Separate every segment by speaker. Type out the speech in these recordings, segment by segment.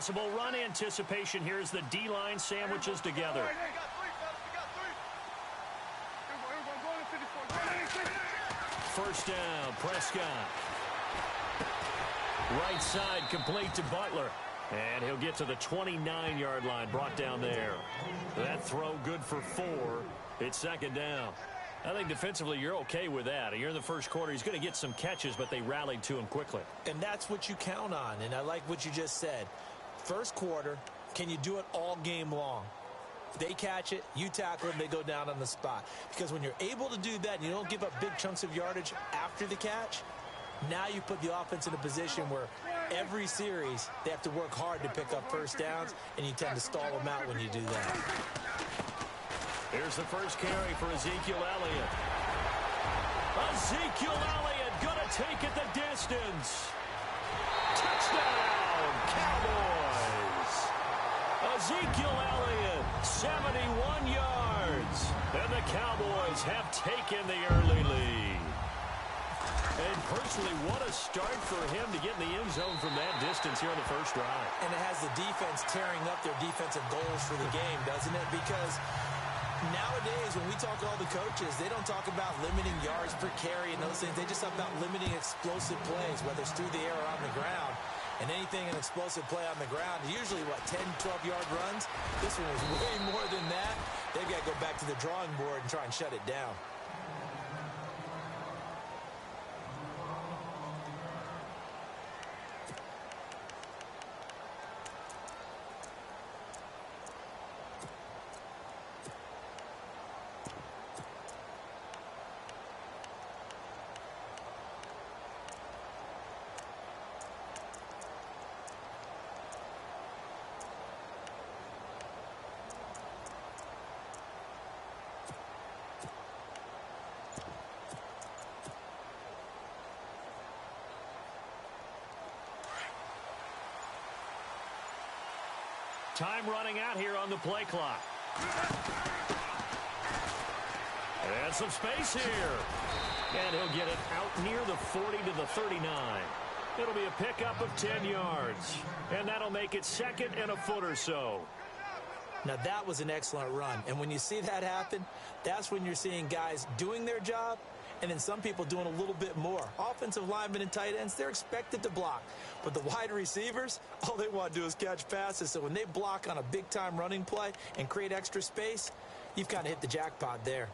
Speaker 1: Possible run anticipation here as the D-line sandwiches together. First down, Prescott. Right side complete to Butler. And he'll get to the 29-yard line, brought down there. That throw good for 4. It's second down. I think defensively you're okay with that. You're in the first quarter. He's going to get some catches, but they rallied to him quickly.
Speaker 2: And that's what you count on, and I like what you just said. First quarter, can you do it all game long? They catch it, you tackle them, they go down on the spot. Because when you're able to do that and you don't give up big chunks of yardage after the catch, now you put the offense in a position where every series they have to work hard to pick up first downs, and you tend to stall them out when you do that.
Speaker 1: Here's the first carry for Ezekiel Elliott. Ezekiel Elliott going to take it the distance. Touchdown, Cowboys. Ezekiel Elliott, 71 yards. And the Cowboys have taken the early lead. And personally, what a start for him to get in the end zone from that distance here on the first drive.
Speaker 2: And it has the defense tearing up their defensive goals for the game, doesn't it? Because nowadays, when we talk to all the coaches, they don't talk about limiting yards per carry and those things. They just talk about limiting explosive plays, whether it's through the air or on the ground. And anything an explosive play on the ground, usually, 10, 12-yard runs? This one was way more than that. They've got to go back to the drawing board and try and shut it down.
Speaker 1: Time running out here on the play clock. And some space here. And he'll get it out near the 40 to the 39. It'll be a pickup of 10 yards. And that'll make it second and a foot or so.
Speaker 2: Now, that was an excellent run. And when you see that happen, that's when you're seeing guys doing their job and then some people doing a little bit more. Offensive linemen and tight ends, they're expected to block. But the wide receivers, all they want to do is catch passes. So when they block on a big-time running play and create extra space, you've kind of hit the jackpot there.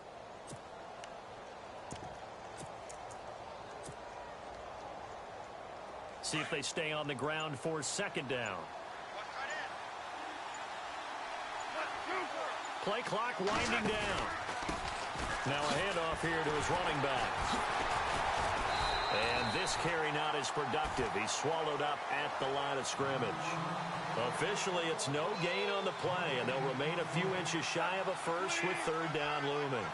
Speaker 1: See if they stay on the ground for second down. Play clock winding down. Now a handoff here to his running back. And this carry not as productive. He's swallowed up at the line of scrimmage. Officially, it's no gain on the play, and they'll remain a few inches shy of a first with third down looming.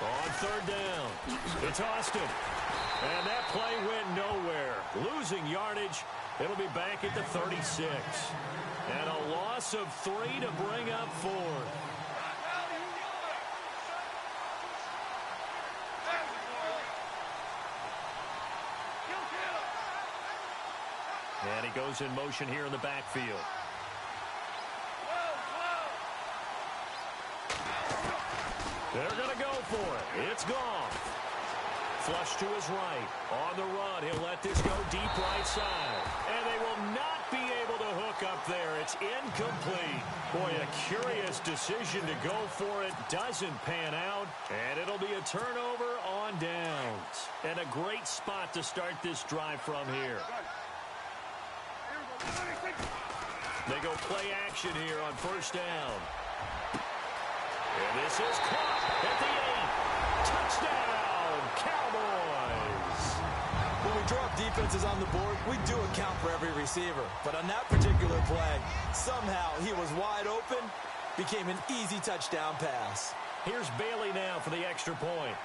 Speaker 1: On third down, it's Austin. And that play went nowhere. Losing yardage. It'll be back at the 36. And a loss of 3 to bring up 4. And he goes in motion here in the backfield. They're going to go for it. It's gone. Flush to his right. On the run, he'll let this go deep right side. And they will not be able to hook up there. It's incomplete. Boy, a curious decision to go for it. Doesn't pan out. And it'll be a turnover on downs. And a great spot to start this drive from here. They go play action here on first down. And this is caught at the 8. Touchdown, Cowboys.
Speaker 2: When we drop defenses on the board, we do account for every receiver. But on that particular play, somehow he was wide open, became an easy touchdown pass.
Speaker 1: Here's Bailey now for the extra point.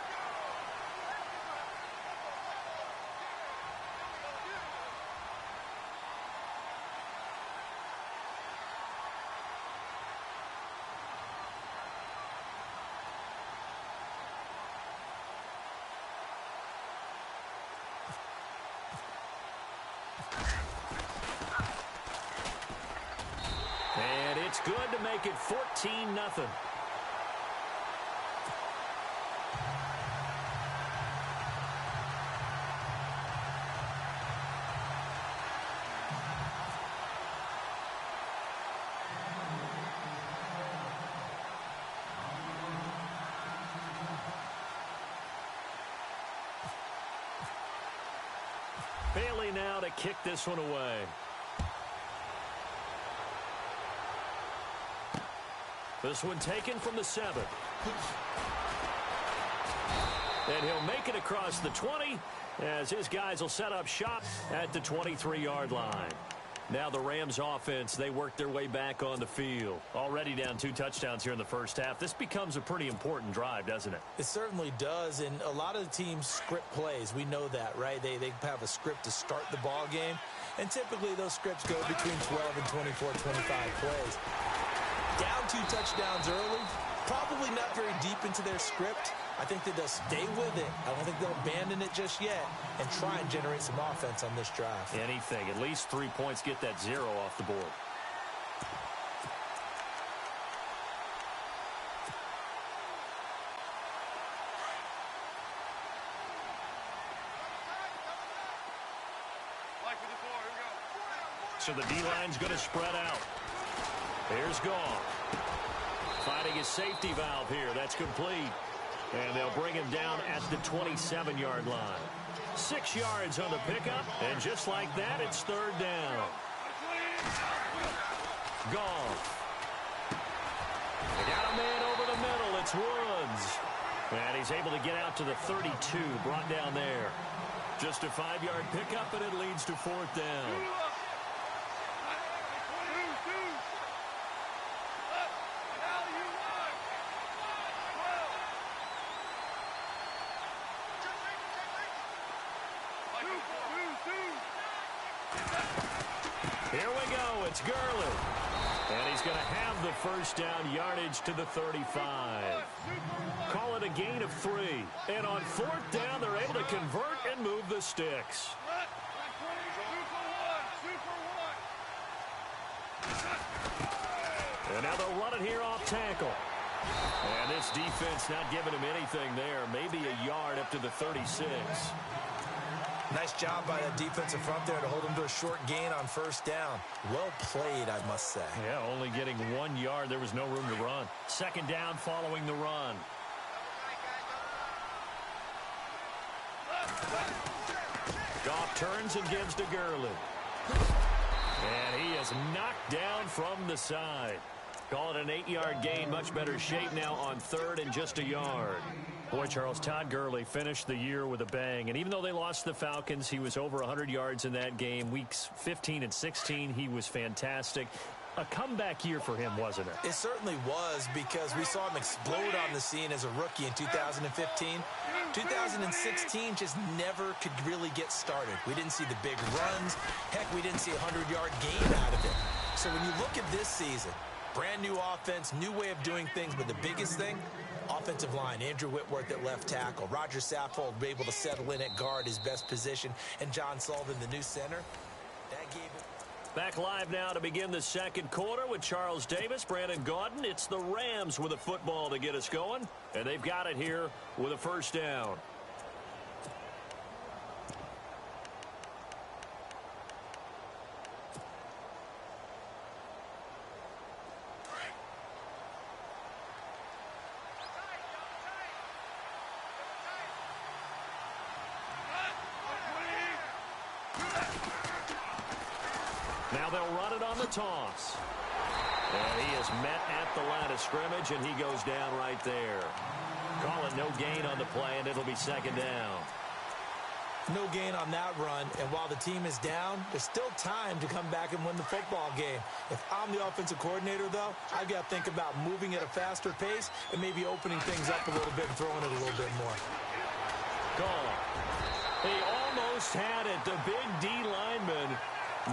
Speaker 1: it's good to make it 14-0. Bailey now to kick this one away. This one taken from the 7. And he'll make it across the 20 as his guys will set up shop at the 23-yard line. Now the Rams offense, they work their way back on the field. Already down 2 touchdowns here in the first half. This becomes a pretty important drive, doesn't it?
Speaker 2: It certainly does, and a lot of the teams script plays. We know that, right? They have a script to start the ball game, and typically those scripts go between 12 and 24, 25 plays. Down 2 touchdowns early, probably not very deep into their script. I think that they'll stay with it. I don't think they'll abandon it just yet and try and generate some offense on this drive.
Speaker 1: Anything. At least 3 points, get that 0 off the board. So the D-line's going to spread out. Here's Goff. Finding his safety valve here. That's complete. And they'll bring him down at the 27-yard line. 6 yards on the pickup, and just like that, it's 3rd down. Goff. They got a man over the middle. It's Woods. And he's able to get out to the 32, brought down there. Just a 5-yard pickup, and it leads to 4th down. Here we go. It's Gurley. And he's going to have the 1st down, yardage to the 35. Call it a gain of 3. And on 4th down, they're able to convert and move the sticks. And now they'll run it here off tackle. And this defense not giving him anything there. Maybe a yard up to the 36.
Speaker 2: Nice job by that defensive front there to hold him to a short gain on 1st down. Well played, I must say.
Speaker 1: Yeah, only getting 1 yard. There was no room to run. 2nd down following the run. Goff turns and gives to Gurley. And he is knocked down from the side. Call it an 8-yard gain. Much better shape now on 3rd and just a yard. Boy, Charles, Todd Gurley finished the year with a bang. And even though they lost the Falcons, he was over 100 yards in that game. Weeks 15 and 16, he was fantastic. A comeback year for him, wasn't it?
Speaker 2: It certainly was, because we saw him explode on the scene as a rookie in 2015. 2016 just never could really get started. We didn't see the big runs. Heck, we didn't see a 100-yard gain out of it. So when you look at this season, brand new offense, new way of doing things, but the biggest thing, offensive line. Andrew Whitworth at left tackle. Roger Saffold able to settle in at guard, his best position, and John Sullivan, the new center. That gave it.
Speaker 1: Back live now to begin the 2nd quarter with Charles Davis, Brandon Gaudin. It's the Rams with a football to get us going, and they've got it here with a 1st down. Now they'll run it on the toss. And he is met at the line of scrimmage, and he goes down right there. Call it no gain on the play, and it'll be 2nd down.
Speaker 2: No gain on that run, and while the team is down, there's still time to come back and win the football game. If I'm the offensive coordinator, though, I've got to think about moving at a faster pace and maybe opening things up a little bit and throwing it a little bit more.
Speaker 1: Goal. He almost had it. The big D lineman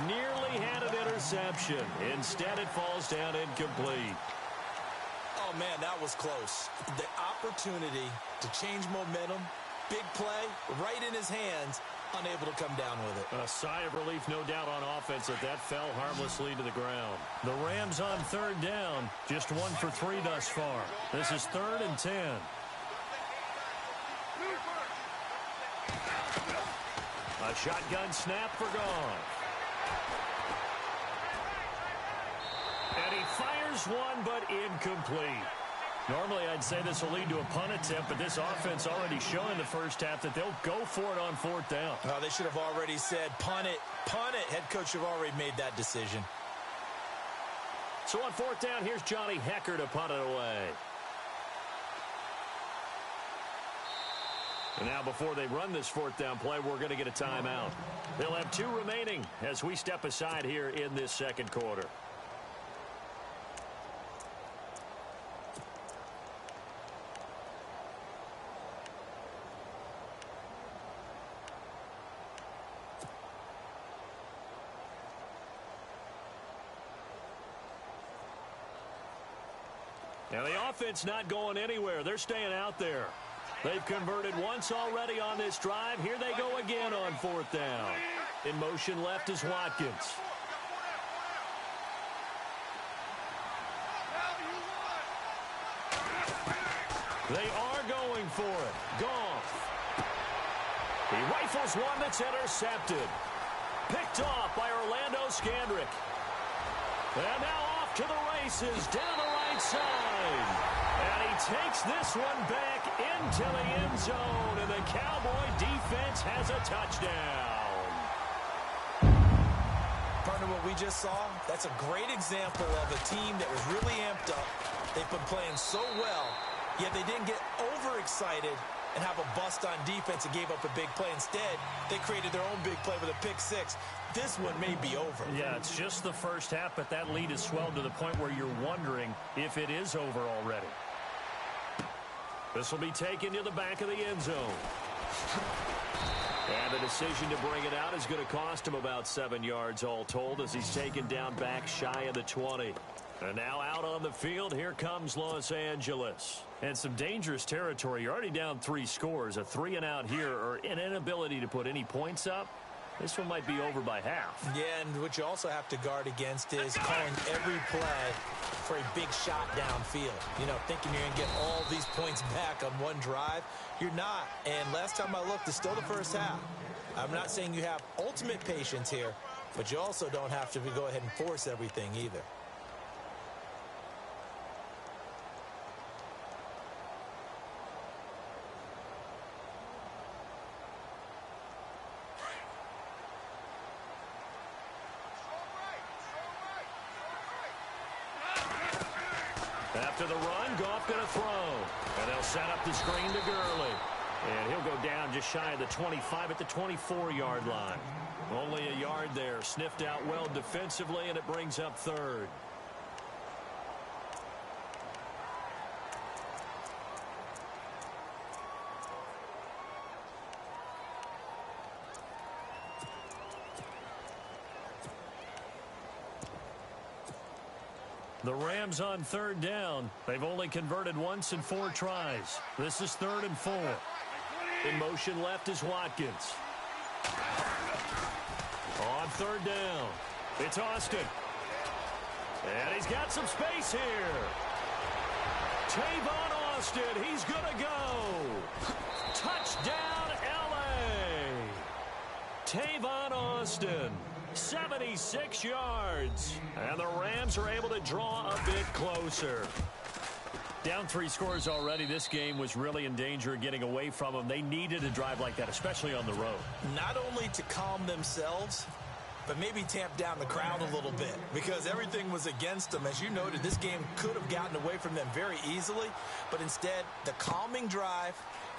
Speaker 1: nearly had an interception. Instead, it falls down incomplete.
Speaker 2: Oh, man, that was close. The opportunity to change momentum, big play, right in his hands, unable to come down with it.
Speaker 1: A sigh of relief, no doubt, on offense that fell harmlessly to the ground. The Rams on third down, just 1 for 3 thus far. This is 3rd and 10. A shotgun snap for Goff. And he fires one, but incomplete. Normally, I'd say this will lead to a punt attempt, but this offense already showing in the first half that they'll go for it on 4th down.
Speaker 2: Oh, they should have already said, punt it, punt it. Head coach should have already made that decision.
Speaker 1: So on 4th down, here's Johnny Hecker to punt it away. And now before they run this 4th down play, we're going to get a timeout. They'll have 2 remaining as we step aside here in this second quarter. Now the offense not going anywhere. They're staying out there. They've converted once already on this drive. Here they go again on 4th down. In motion left is Watkins. They are going for it. Goff. He rifles one that's intercepted. Picked off by Orlando Scandrick. And now off to the races down the right side. And he takes this one back into the end zone. And the Cowboy defense has a touchdown.
Speaker 2: Partner, what we just saw, that's a great example of a team that was really amped up. They've been playing so well, yet they didn't get overexcited and have a bust on defense and gave up a big play. Instead, they created their own big play with a pick 6. This one may be over.
Speaker 1: Yeah, it's just the first half, but that lead has swelled to the point where you're wondering if it is over already. This will be taken to the back of the end zone. And the decision to bring it out is going to cost him about 7 yards all told as he's taken down back shy of the 20. And now out on the field, here comes Los Angeles. And some dangerous territory. You're already down 3 scores. A 3-and-out here or an inability to put any points up. This one might be over by half.
Speaker 2: Yeah, and what you also have to guard against is calling every play for a big shot downfield. You know, thinking you're going to get all these points back on one drive. You're not. And last time I looked, it's still the first half. I'm not saying you have ultimate patience here, but you also don't have to go ahead and force everything either.
Speaker 1: After the run, Goff going to throw. And they'll set up the screen to Gurley. And he'll go down just shy of the 25 at the 24-yard line. Only a yard there. Sniffed out well defensively, and it brings up 3rd. The Rams on 3rd down. They've only converted once in 4 tries. This is 3rd and 4. In motion left is Watkins. On 3rd down, it's Austin. And he's got some space here. Tavon Austin, he's going to go. Touchdown, L.A. Tavon Austin. 76 yards. And the Rams are able to draw a bit closer. Down 3 scores already. This game was really in danger of getting away from them. They needed a drive like that, especially on the road.
Speaker 2: Not only to calm themselves, but maybe tamp down the crowd a little bit because everything was against them. As you noted, this game could have gotten away from them very easily, but instead, the calming drive.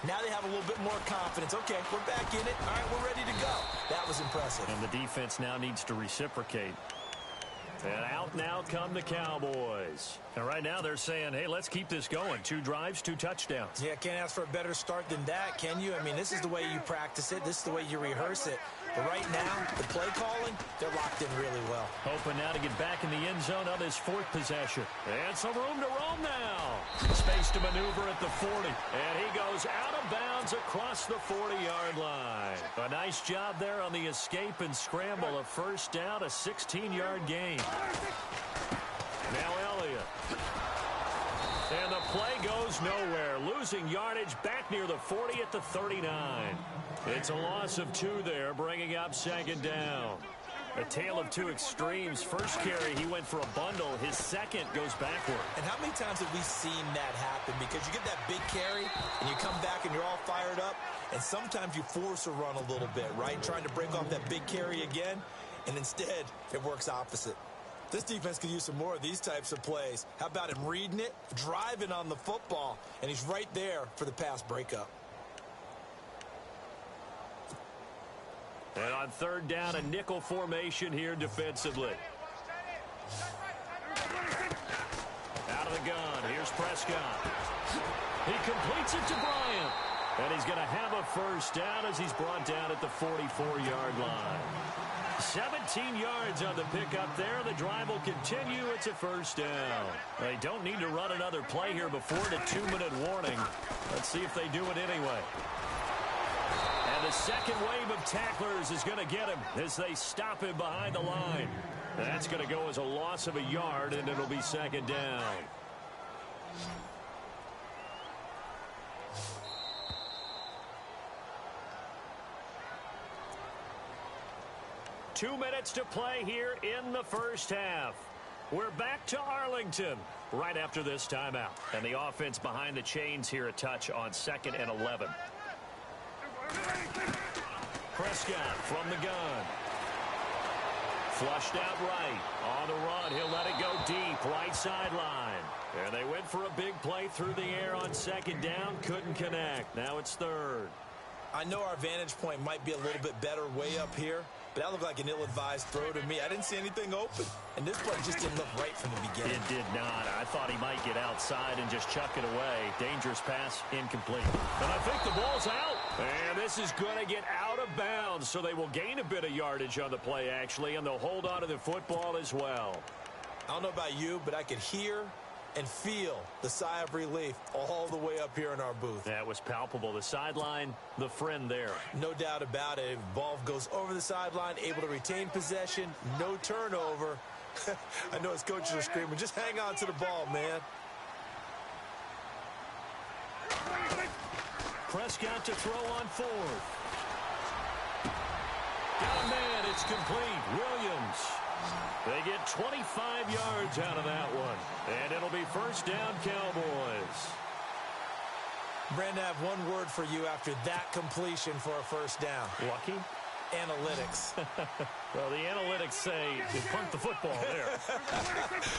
Speaker 2: Now they have a little bit more confidence. Okay, we're back in it. All right, we're ready to go. That was impressive.
Speaker 1: And the defense now needs to reciprocate. And out now come the Cowboys. And right now they're saying, hey, let's keep this going. 2 drives, 2 touchdowns.
Speaker 2: Yeah, can't ask for a better start than that, can you? I mean, this is the way you practice it. This is the way you rehearse it. But right now, the play calling, they're locked in really well.
Speaker 1: Hoping now to get back in the end zone on his fourth possession. And some room to roam now. Space to maneuver at the 40. And he goes out of bounds across the 40-yard line. A nice job there on the escape and scramble. A first down, a 16-yard gain. Now Elliott. And the play goes nowhere. Losing yardage back near the 40 at the 39. It's a loss of 2 there, bringing up second down. A tale of two extremes. First carry, he went for a bundle. His second goes backward.
Speaker 2: And how many times have we seen that happen? Because you get that big carry, and you come back and you're all fired up, and sometimes you force a run a little bit, right? Trying to break off that big carry again, and instead it works opposite. This defense could use some more of these types of plays. How about him reading it, driving on the football, and he's right there for the pass breakup.
Speaker 1: And on third down, a nickel formation here defensively. Out of the gun, here's Prescott. He completes it to Bryant. And he's going to have a first down as he's brought down at the 44-yard line. 17 yards on the pickup there. The drive will continue. It's a first down. They don't need to run another play here before the 2-minute warning. Let's see if they do it anyway. And the second wave of tacklers is going to get him as they stop him behind the line. That's going to go as a loss of a yard, and it'll be second down. Two minutes to play here in the first half. We're back to Arlington right after this timeout. And the offense behind the chains here a touch on 2nd and 11. Prescott from the gun. Flushed out right. On the run, he'll let it go deep. Right sideline. And they went for a big play through the air on second down. Couldn't connect. Now it's third.
Speaker 2: I know our vantage point might be a little bit better way up here, but that looked like an ill-advised throw to me. I didn't see anything open, and this play just didn't look right from the beginning.
Speaker 1: It did not. I thought he might get outside and just chuck it away. Dangerous pass, incomplete. And I think the ball's out. And this is going to get out of bounds, so they will gain a bit of yardage on the play, actually, and they'll hold on to the football as well.
Speaker 2: I don't know about you, but I could hear and feel the sigh of relief all the way up here in our booth.
Speaker 1: That was palpable. The sideline, the friend there.
Speaker 2: No doubt about it. Ball goes over the sideline, able to retain possession, no turnover. I know his coaches are screaming, just hang on to the ball, man.
Speaker 1: Prescott to throw on 4th. Got a man. It's complete. Williams. They get 25 yards out of that one. And it'll be first down, Cowboys.
Speaker 2: Brandon, I have one word for you after that completion for a first down.
Speaker 1: Lucky?
Speaker 2: Analytics.
Speaker 1: Well, the analytics say you punt the football there.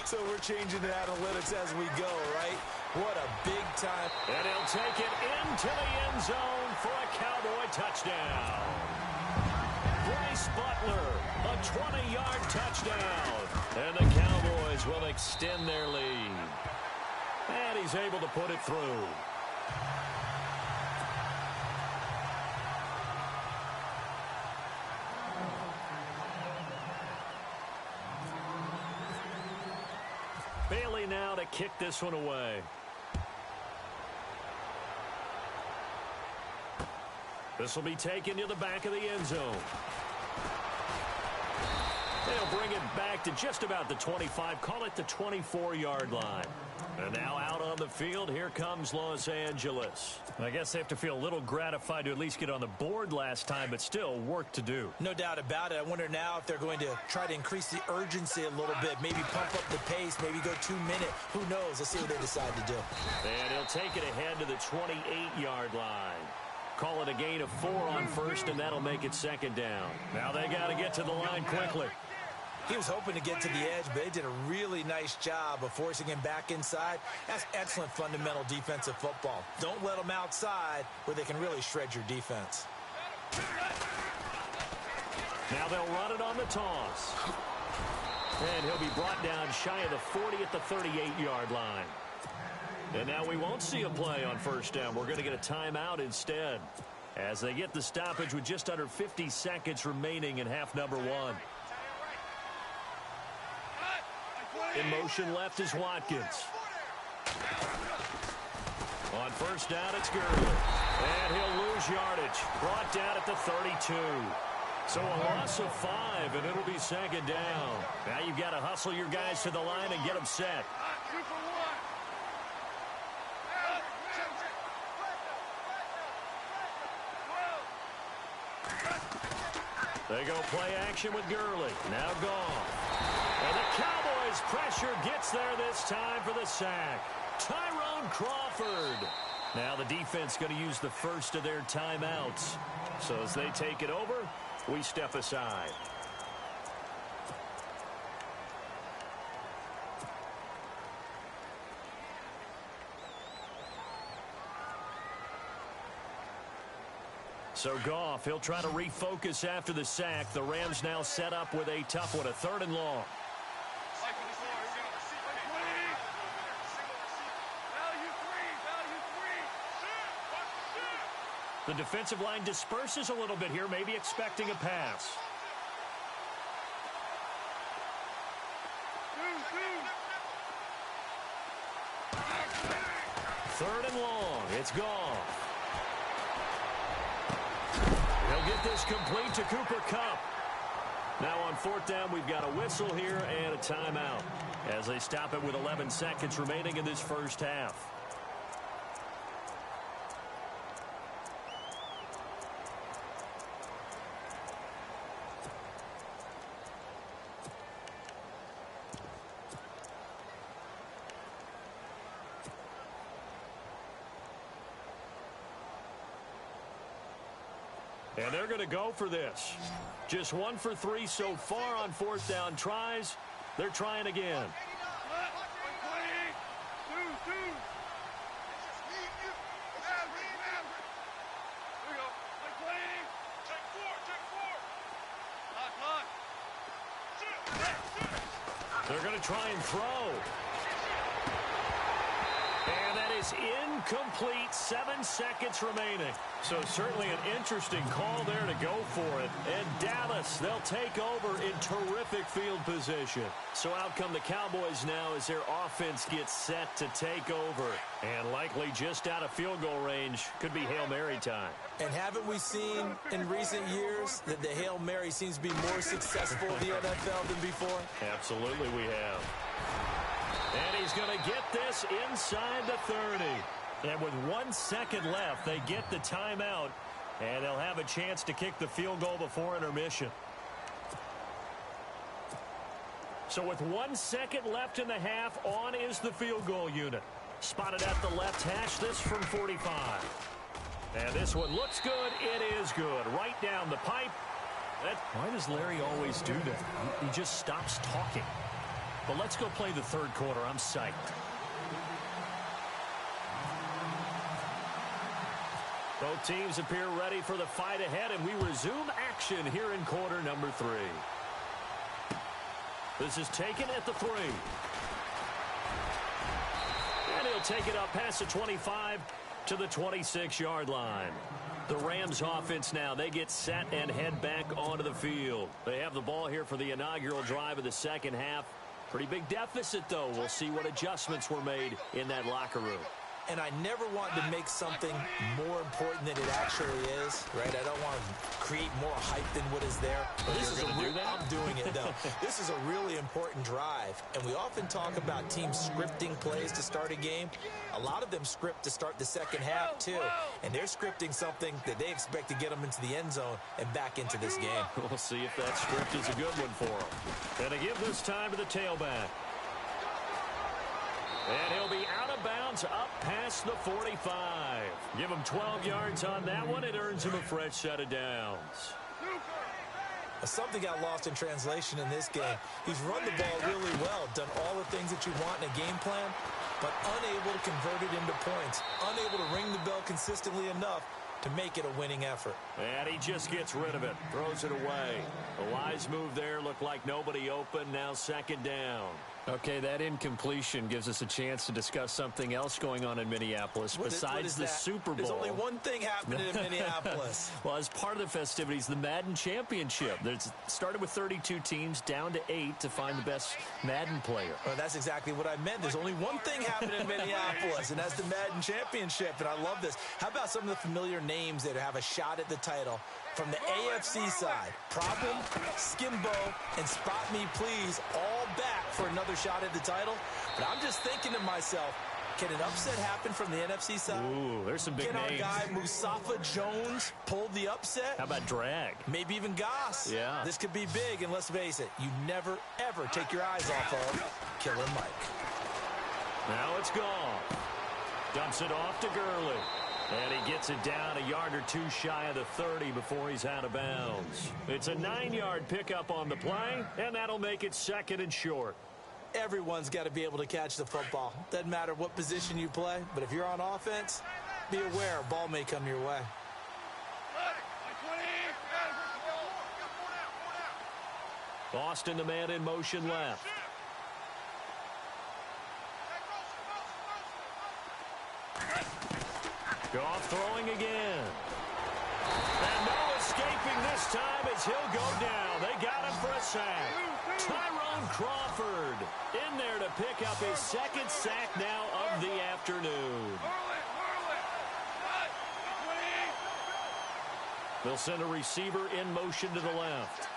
Speaker 2: So we're changing the analytics as we go, right? What a big time.
Speaker 1: And he'll take it into the end zone for a Cowboy touchdown. Bryce Butler, a 20-yard touchdown. And the Cowboys will extend their lead. And he's able to put it through. Bailey now to kick this one away. This will be taken to the back of the end zone. They'll bring it back to just about the 25, call it the 24-yard line. And now out on the field, here comes Los Angeles. I guess they have to feel a little gratified to at least get on the board last time, but still work to do.
Speaker 2: No doubt about it. I wonder now if they're going to try to increase the urgency a little bit, maybe pump up the pace, maybe go 2 minute. Who knows? Let's see what they decide to do.
Speaker 1: And he'll take it ahead to the 28-yard line. Call it a gain of 4 on first, and that'll make it second down. Now they got to get to the line quickly.
Speaker 2: He was hoping to get to the edge, but they did a really nice job of forcing him back inside. That's excellent fundamental defensive football. Don't let them outside where they can really shred your defense.
Speaker 1: Now they'll run it on the toss. And he'll be brought down shy of the 40 at the 38-yard line. And now we won't see a play on first down. We're going to get a timeout instead. as they get the stoppage with just under 50 seconds remaining in half number one. In motion left is Watkins. On first down, it's Gurley. And he'll lose yardage. Brought down at the 32. So a loss of 5, and it'll be second down. Now you've got to hustle your guys to the line and get them set. They go play action with Gurley. Now gone. And the Cowboys' pressure gets there this time for the sack. Tyrone Crawford. Now the defense going to use the first of their timeouts. So as they take it over, we step aside. So Goff, he'll try to refocus after the sack. The Rams now set up with a tough one, a 3rd and long. The defensive line disperses a little bit here, maybe expecting a pass. Third and long. It's gone. He'll get this complete to Cooper Kupp. Now on 4th down, we've got a whistle here and a timeout as they stop it with 11 seconds remaining in this first half. And they're going to go for this. Just 1 for 3 so far on 4th down tries. They're trying again. They're going to try and throw. And that is incomplete. 7 seconds remaining. So certainly an interesting call there to go for it. And Dallas, they'll take over in terrific field position. So out come the Cowboys now as their offense gets set to take over. And likely just out of field goal range. Could be Hail Mary time.
Speaker 2: And haven't we seen in recent years that the Hail Mary seems to be more successful in the NFL than before?
Speaker 1: Absolutely we have. And he's going to get this inside the 30. And with 1 second left, they get the timeout. And they'll have a chance to kick the field goal before intermission. So with 1 second left in the half, on is the field goal unit. Spotted at the left hash, this from 45. And this one looks good. It is good. Right down the pipe. Why does Larry always do that? He just stops talking. But let's go play the 3rd quarter. I'm psyched. Both teams appear ready for the fight ahead, and we resume action here in quarter number 3. This is taken at the 3. And he'll take it up past the 25 to the 26-yard line. The Rams offense now, they get set and head back onto the field. They have the ball here for the inaugural drive of the second half. Pretty big deficit, though. We'll see what adjustments were made in that locker room.
Speaker 2: And I never want to make something more important than it actually is, right? I don't want to create more hype than what is there. But this is I'm doing it, though. This is a really important drive. And we often talk about teams scripting plays to start a game. A lot of them script to start the second half, too. And they're scripting something that they expect to get them into the end zone and back into this game.
Speaker 1: We'll see if that script is a good one for them. And they give this time to the tailback. And he'll be out of bounds up past the 45. Give him 12 yards on that one. It earns him a fresh set of downs.
Speaker 2: Something got lost in translation in this game. He's run the ball really well, done all the things that you want in a game plan, but unable to convert it into points, unable to ring the bell consistently enough to make it a winning effort.
Speaker 1: And he just gets rid of it, throws it away. A wise move there, looked like nobody open, now second down. Okay, that incompletion gives us a chance to discuss something else going on in Minneapolis besides the Super Bowl.
Speaker 2: There's only one thing happening in Minneapolis.
Speaker 1: Well, as part of the festivities, the Madden Championship. It started with 32 teams, down to 8 to find the best Madden player.
Speaker 2: Well, that's exactly what I meant. There's only one thing happening in Minneapolis, and that's the Madden Championship, and I love this. How about some of the familiar names that have a shot at the title? From the AFC side, Problem, Skimbo, and Spot Me Please all back for another shot at the title. But I'm just thinking to myself, can an upset happen from the NFC side?
Speaker 1: Ooh, there's some big names.
Speaker 2: Can our guy Mustafa Jones pull the upset?
Speaker 1: How about Drag?
Speaker 2: Maybe even Goss.
Speaker 1: Yeah.
Speaker 2: This could be big, and let's face it, you never, ever take your eyes off of Killer Mike.
Speaker 1: Now it's gone. Dumps it off to Gurley. And he gets it down a yard or two shy of the 30 before he's out of bounds. It's a 9-yard pickup on the play, and that'll make it 2nd and short.
Speaker 2: Everyone's got to be able to catch the football. Doesn't matter what position you play, but if you're on offense, be aware a ball may come your way.
Speaker 1: Austin, the man in motion left. Goff throwing again. And no escaping this time as he'll go down. They got him for a sack. Tyrone Crawford in there to pick up his 2nd sack now of the afternoon. They'll send a receiver in motion to the left.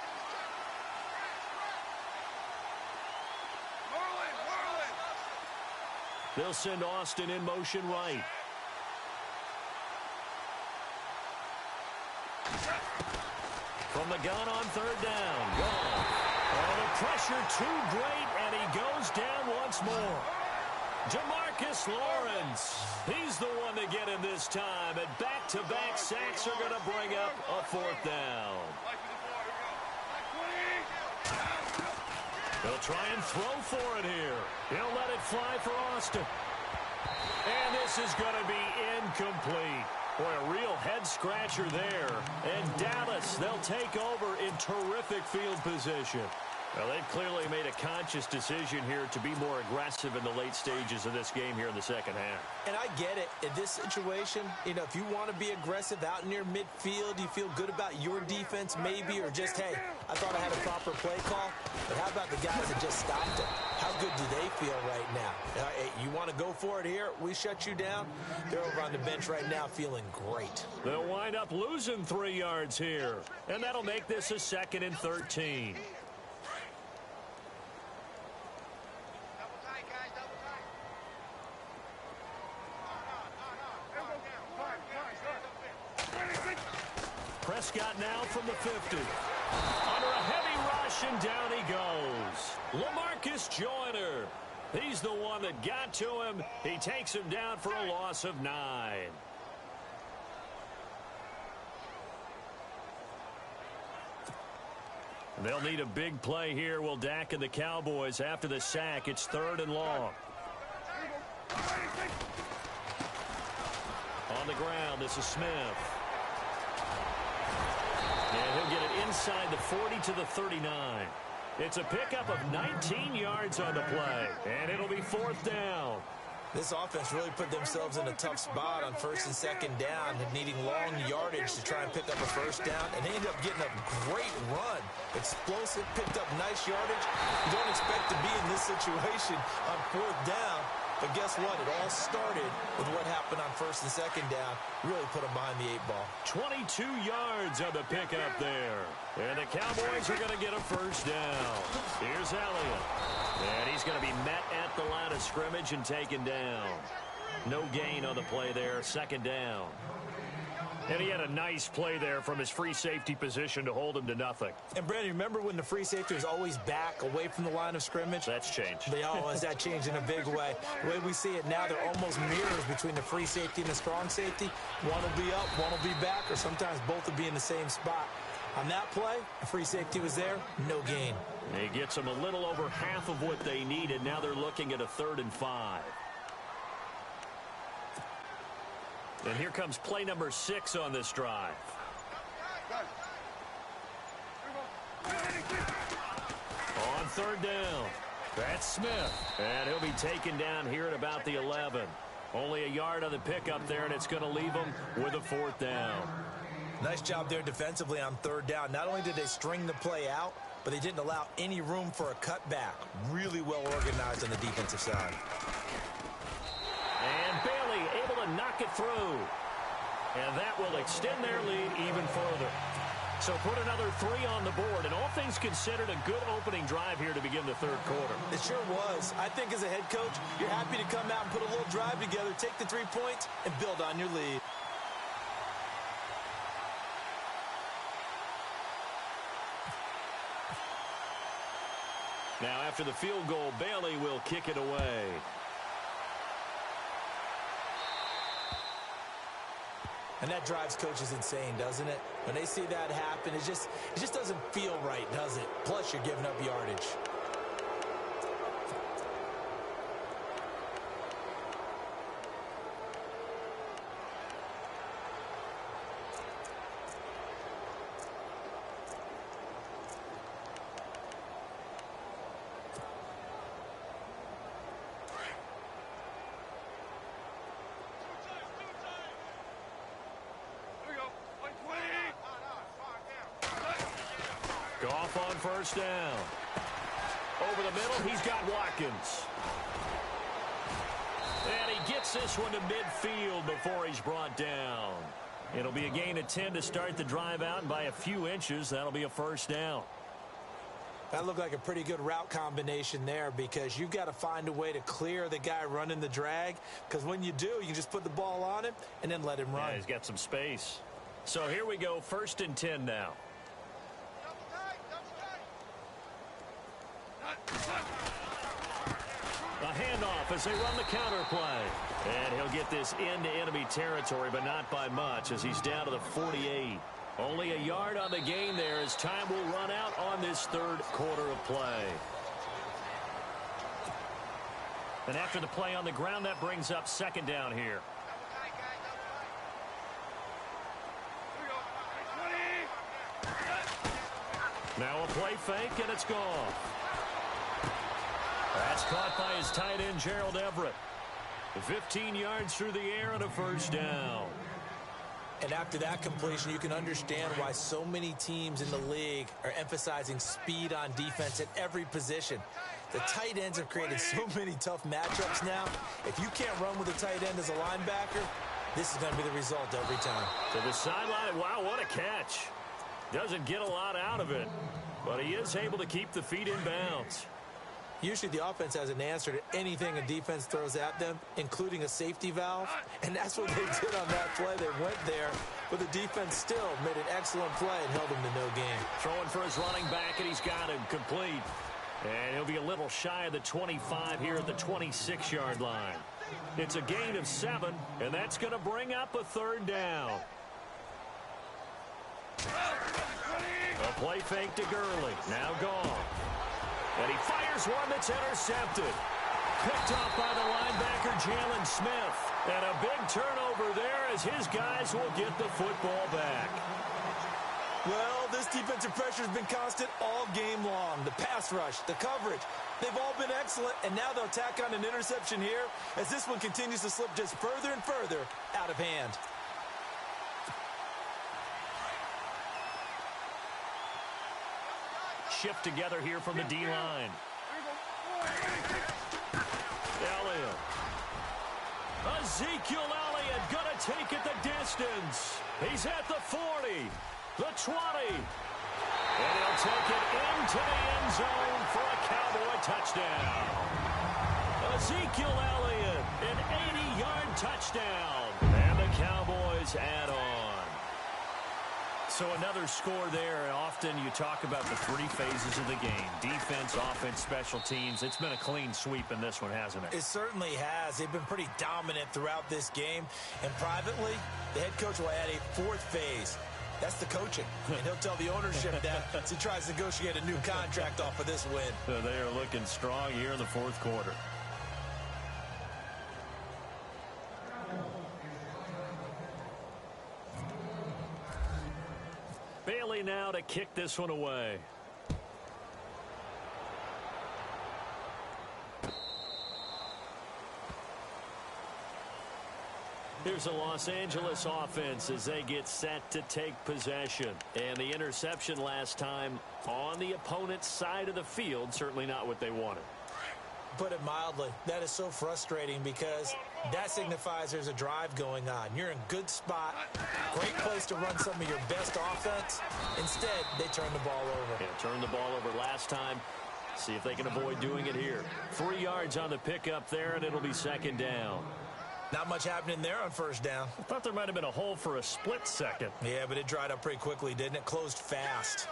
Speaker 1: They'll send Austin in motion right. From the gun on 3rd down. Gone. Oh, the pressure too great, and he goes down once more. Jamarcus Lawrence. He's the one to get him this time, and back-to-back sacks are going to bring up a 4th down. They'll try and throw for it here. He'll let it fly for Austin. And this is going to be incomplete. Boy, a real head-scratcher there. And Dallas, they'll take over in terrific field position. Well, they've clearly made a conscious decision here to be more aggressive in the late stages of this game here in the 2nd half.
Speaker 2: And I get it. In this situation, you know, if you want to be aggressive out near midfield, you feel good about your defense maybe, or just, hey, I thought I had a proper play call. But how about the guys that just stopped it? How good do they feel right now? Hey, you want to go for it here? We shut you down. They're over on the bench right now feeling great.
Speaker 1: They'll wind up losing 3 yards here. And that'll make this a 2nd and 13. Prescott now from the 50. Under a heavy rush, and down he goes. LaMarcus Joyner. He's the one that got to him. He takes him down for a loss of 9. They'll need a big play here. Will Dak and the Cowboys after the sack. It's 3rd and long. On the ground, this is Smith. And he'll get it inside the 40 to the 39. It's a pickup of 19 yards on the play, and it'll be 4th down.
Speaker 2: This offense really put themselves in a tough spot on 1st and 2nd down, needing long yardage to try and pick up a 1st down, and they ended up getting a great run. Explosive, picked up nice yardage. You don't expect to be in this situation on 4th down, but guess what? It all started with what happened on 1st and 2nd down. Really put them behind the 8 ball.
Speaker 1: 22 yards on the pickup there. And the Cowboys are going to get a 1st down. Here's Elliott. And he's going to be met at the line of scrimmage and taken down. No gain on the play there. 2nd down. And he had a nice play there from his free safety position to hold him to nothing.
Speaker 2: And, Brandon, remember when the free safety was always back away from the line of scrimmage?
Speaker 1: That's changed.
Speaker 2: That changed in a big way. The way we see it now, they're almost mirrors between the free safety and the strong safety. One will be up, one will be back, or sometimes both will be in the same spot. On that play, the free safety was there, no gain.
Speaker 1: He gets them a little over half of what they needed. Now they're looking at a 3rd and 5. And here comes play number 6 on this drive. On 3rd down. That's It's Smith. And he'll be taken down here at about the 11. Only a yard on the pickup there, and it's going to leave him with a 4th down.
Speaker 2: Nice job there defensively on 3rd down. Not only did they string the play out, but they didn't allow any room for a cutback. Really well organized on the defensive side.
Speaker 1: And Bailey able to knock it through. And that will extend their lead even further. So put another 3 on the board, and all things considered, a good opening drive here to begin the 3rd quarter.
Speaker 2: It sure was. I think as a head coach, you're happy to come out and put a little drive together, take the 3 points, and build on your lead.
Speaker 1: Now after the field goal, Bailey will kick it away.
Speaker 2: And that drives coaches insane, doesn't it? When they see that happen, it just doesn't feel right, does it? Plus, you're giving up yardage.
Speaker 1: Goff on 1st down. Over the middle, he's got Watkins. And he gets this one to midfield before he's brought down. It'll be a gain of 10 to start the drive out, and by a few inches, that'll be a 1st down.
Speaker 2: That looked like a pretty good route combination there, because you've got to find a way to clear the guy running the drag, because when you do, you can just put the ball on him and then let him run.
Speaker 1: Yeah, he's got some space. So here we go, 1st and 10 now. A handoff as they run the counter play. And he'll get this into enemy territory, but not by much, as he's down to the 48. Only a yard on the gain there as time will run out on this 3rd quarter of play. And after the play on the ground, that brings up 2nd down here. Now a play fake, and it's gone. That's caught by his tight end, Gerald Everett. 15 yards through the air and a 1st down.
Speaker 2: And after that completion, you can understand why so many teams in the league are emphasizing speed on defense at every position. The tight ends have created so many tough matchups now. If you can't run with a tight end as a linebacker, this is going to be the result every time.
Speaker 1: To the sideline. Wow, what a catch. Doesn't get a lot out of it, but he is able to keep the feet in bounds.
Speaker 2: Usually the offense has an answer to anything a defense throws at them, including a safety valve. And that's what they did on that play. They went there, but the defense still made an excellent play and held him to no gain.
Speaker 1: Throwing for his running back, and he's got him complete. And he'll be a little shy of the 25 here at the 26-yard line. It's a gain of 7, and that's going to bring up a 3rd down. A play fake to Gurley. Now gone. And he fires one that's intercepted. Picked off by the linebacker, Jalen Smith. And a big turnover there as his guys will get the football back.
Speaker 2: Well, this defensive pressure has been constant all game long. The pass rush, the coverage, they've all been excellent. And now they'll tack on an interception here as this one continues to slip just further and further out of hand.
Speaker 1: Shift together here from the D-line. Elliott. Ezekiel Elliott gonna take it the distance. He's at the 40, the 20. And he'll take it into the end zone for a Cowboy touchdown. Ezekiel Elliott, an 80-yard touchdown. And the Cowboys add on. So another score there, and often you talk about the 3 phases of the game. Defense, offense, special teams. It's been a clean sweep in this one, hasn't it?
Speaker 2: It certainly has. They've been pretty dominant throughout this game. And privately, the head coach will add a 4th phase. That's the coaching. And he'll tell the ownership that as he tries to negotiate a new contract off of this win.
Speaker 1: So they are looking strong here in the 4th quarter. Bailey now to kick this one away. Here's the Los Angeles offense as they get set to take possession. And the interception last time on the opponent's side of the field, certainly not what they wanted.
Speaker 2: Put it mildly, that is so frustrating because that signifies there's a drive going on. You're in good spot, great place to run some of your best offense. Instead, they turn the ball over.
Speaker 1: Yeah, turned the ball over last time. See if they can avoid doing it here. 3 yards on the pickup there, and it'll be second down.
Speaker 2: Not much happening there on first down.
Speaker 1: I thought there might have been a hole for a split second.
Speaker 2: Yeah, but it dried up pretty quickly, didn't it? Closed fast.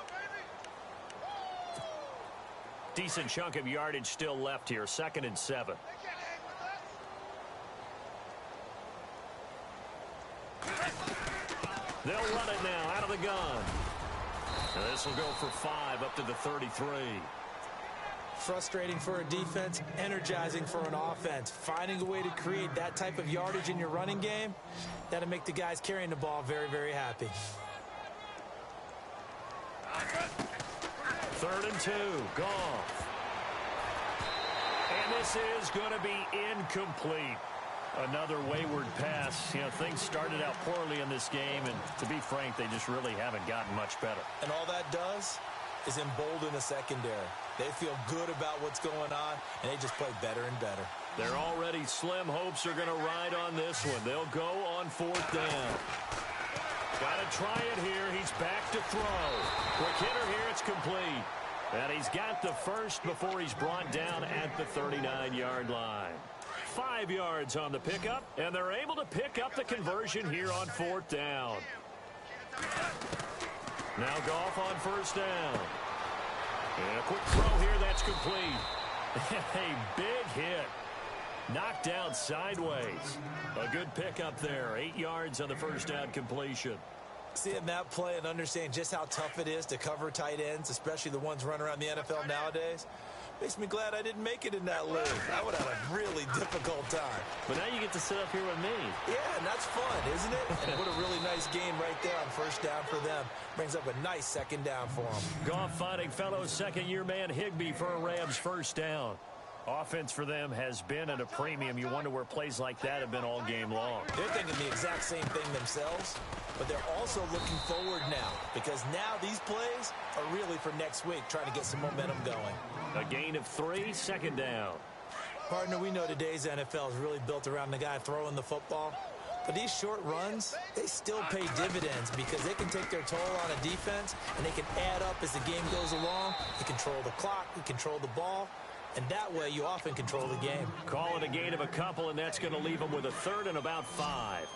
Speaker 1: Decent chunk of yardage still left here. 2nd and 7. They'll run it now out of the gun. And this will go for 5 up to the 33.
Speaker 2: Frustrating for a defense, energizing for an offense. Finding a way to create that type of yardage in your running game, that'll make the guys carrying the ball very, very happy.
Speaker 1: 3rd and 2. Goff. And this is going to be incomplete. Another wayward pass. You know, things started out poorly in this game, and to be frank, they just really haven't gotten much better.
Speaker 2: And all that does is embolden the secondary. They feel good about what's going on, and they just play better and better.
Speaker 1: Their already slim hopes are going to ride on this one. They'll go on 4th down. Got to try it here. He's back to throw. Quick hitter here. It's complete. And he's got the first before he's brought down at the 39-yard line. 5 yards on the pickup, and they're able to pick up the conversion here on 4th down. Now Goff on 1st down. And a quick throw here, that's complete. A big hit. Knocked down sideways. A good pickup there. 8 yards on the 1st down completion.
Speaker 2: Seeing that play and understanding just how tough it is to cover tight ends, especially the ones running around the NFL nowadays, makes me glad I didn't make it in that league. I would have a really difficult time.
Speaker 1: But now you get to sit up here with me.
Speaker 2: Yeah, and that's fun, isn't it? And what a really nice game right there on 1st down for them. Brings up a nice 2nd down for them.
Speaker 1: Goff finding fellow 2nd-year man Higbee for a Rams 1st down. Offense for them has been at a premium. You wonder where plays like that have been all game long.
Speaker 2: They're thinking the exact same thing themselves, but they're also looking forward now because now these plays are really for next week, trying to get some momentum going.
Speaker 1: A gain of 3, 2nd down.
Speaker 2: Partner, we know today's NFL is really built around the guy throwing the football. But these short runs, they still pay dividends because they can take their toll on a defense and they can add up as the game goes along. You control the clock, you control the ball, and that way you often control the game.
Speaker 1: Call it a gain of a couple, and that's going to leave them with a 3rd and about 5.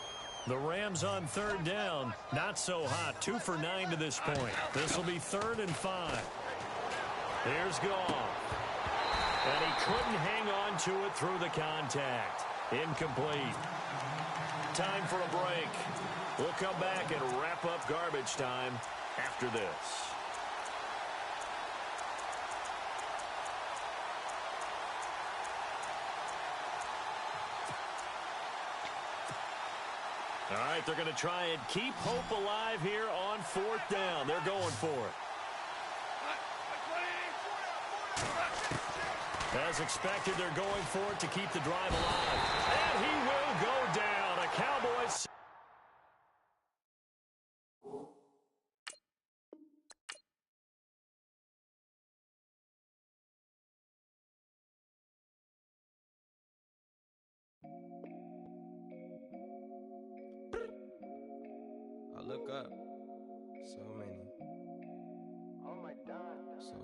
Speaker 1: The Rams on 3rd down, not so hot. 2 for 9 to this point. This will be 3rd and 5. Here's Goff. And he couldn't hang on to it through the contact. Incomplete. Time for a break. We'll come back and wrap up garbage time after this. All right, they're going to try and keep hope alive here on 4th down. They're going for it. As expected, they're going for it to keep the drive alive. And he will go down. A Cowboys.
Speaker 3: I look up. So many. Oh my God. So